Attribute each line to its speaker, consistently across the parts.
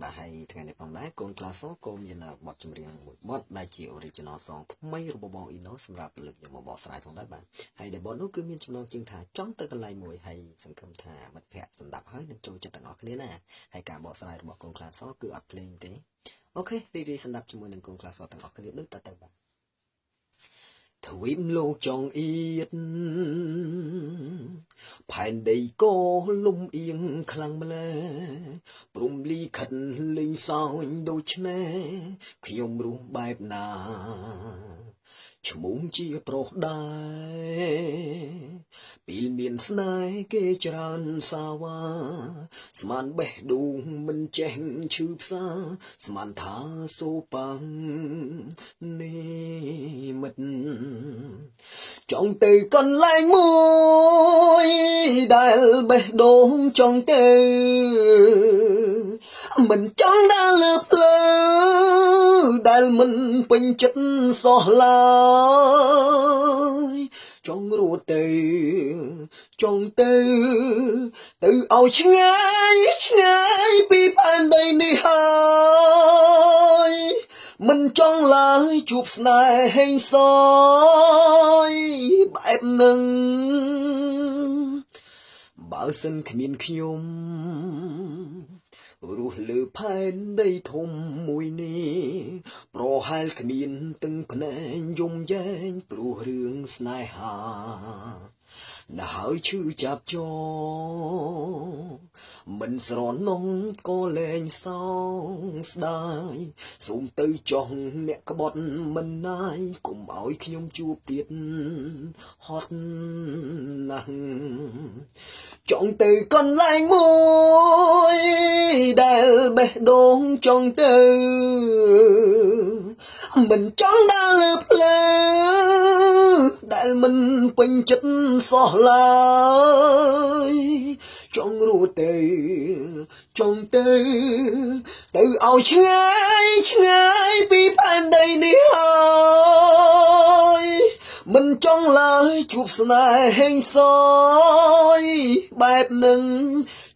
Speaker 1: បាទហើយថ្ងៃនេះផងដែរកូនក្លាសក៏មានបទចម្រៀងមួយបទដែលជា original song ថ្មីរបស់បង Ino សម្រាប់លើកយកមកបកស្រាយផងដែរបាទហើយដែលបទនោះគឺមានចំណងជើងថាចង់ទៅកន្លែងមួយហើយសង្ឃឹមថាមិត្តភ័ក្តិសម្ដាប់ហើយនឹងចូលចិត្តទាំងអស់គ្នាណាហើយការបកស្រាយរបស់កូនក្លាសគឺអត់ភ្លេងទេអូខេរីករាយសម្ដាប់ជាមួយនឹងកូនក្លាសទាំងអស់គ្នាដូចតទៅបាទទ្វីបលោកចង់អៀតផែនដីក៏លំអៀងខ្លាំងម្ល៉េះព្រំលីខិនលេងសោយដូច្នេះខ្ញុំរស់បែបណាឈ្មោះជាប្រុសដែរពីមានស្នេហ៍គេច្រើនសាវ៉ាស្មានបេះដូងមិនចេះឈឺផ្សាស្មានថាសូប៉ាំងនេះមិត្តចង់ទៅកន្លែងមួយដែលបេះដូងចង់ទៅមិនចង់ដើរលើផ្លូវដែលមិនពេញចិត្តសោះឡើយចង់រត់ទៅចង់ទៅឲ្យឆ្ងាយឆ្ងាយពីផែនដីនេះហើយមិនចង់ឡើយជួបស្នេហ៍ហេងសយបែបនឹងបើសិនគ្មានខ្ញុំរស់លើផែនដីធំមួយនេះប្រហែលគ្មានទឹកភ្នែកយំយែងព្រោះរឿងស្នេហាដែលហើយឈឺចាប់ចោមិនស្រណុំក៏លែងសោស្ដាយសូមទៅចោះអ្នកក្បត់មិនណាយកុំឲ្យខ្ញុំជួបទៀតហត់ណាស់ចង់ទៅកន្លែងមួយដែលបេះដូងចង់ទៅមិនចង់ដើរលើផ្លូវដែលមិនពេញចិត្តសោះឡើយចង់រត់ទៅចង់ទៅឲ្យឆ្ងាយឆ្ងាយពីផែនដីនេះហើយមិនចង់ឡើយជួបស្នេហ៍ហេងសយបែបនឹង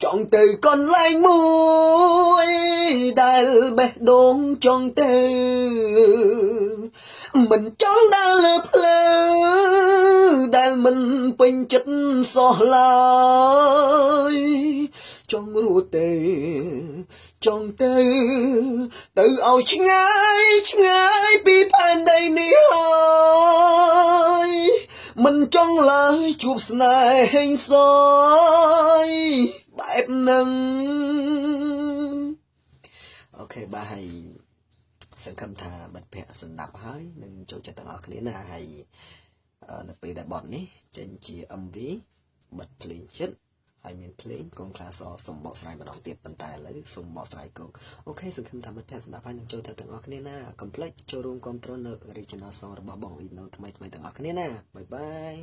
Speaker 1: ចង់ទៅកន្លែងមួយដែលបេះដូងចង់ទៅមិនចង់ដើរលើផ្លូវដែលមិនពេញចិត្តសោះឡើយចង់រត់ទៅចង់ទៅឲ្យឆ្ងាយឆ្ងាយពីផែនដីនេះហើយមិនចង់ឡើយជួបស្នេហ៍ហេងសយបែបនឹងអូខេបាទហើយសង្ឃឹមថាមិត្តភ័ក្តិស្ដាប់ហើយនឹងចូលចិត្តទាំងអស់គ្នាណាហើយនៅពេលដែលបទនេះចេញជា MV បិទភ្លេងចិត្តហើយមានភ្លេងកូនក្លាសសុំបកស្រាយម្ដងទៀតប៉ុន្តែឥឡូវសុំបកស្រាយកូនអូខេសង្ឃឹមថាមិត្តភ័ក្តិស្ដាប់ហើយនឹងចូលចិត្តទាំងអស់គ្នាណាកុំភ្លេចចូលរួមគាំទ្រនៅ Original Song របស់បង Ino ថ្មីទាំងអស់គ្នាណាបាយបាយ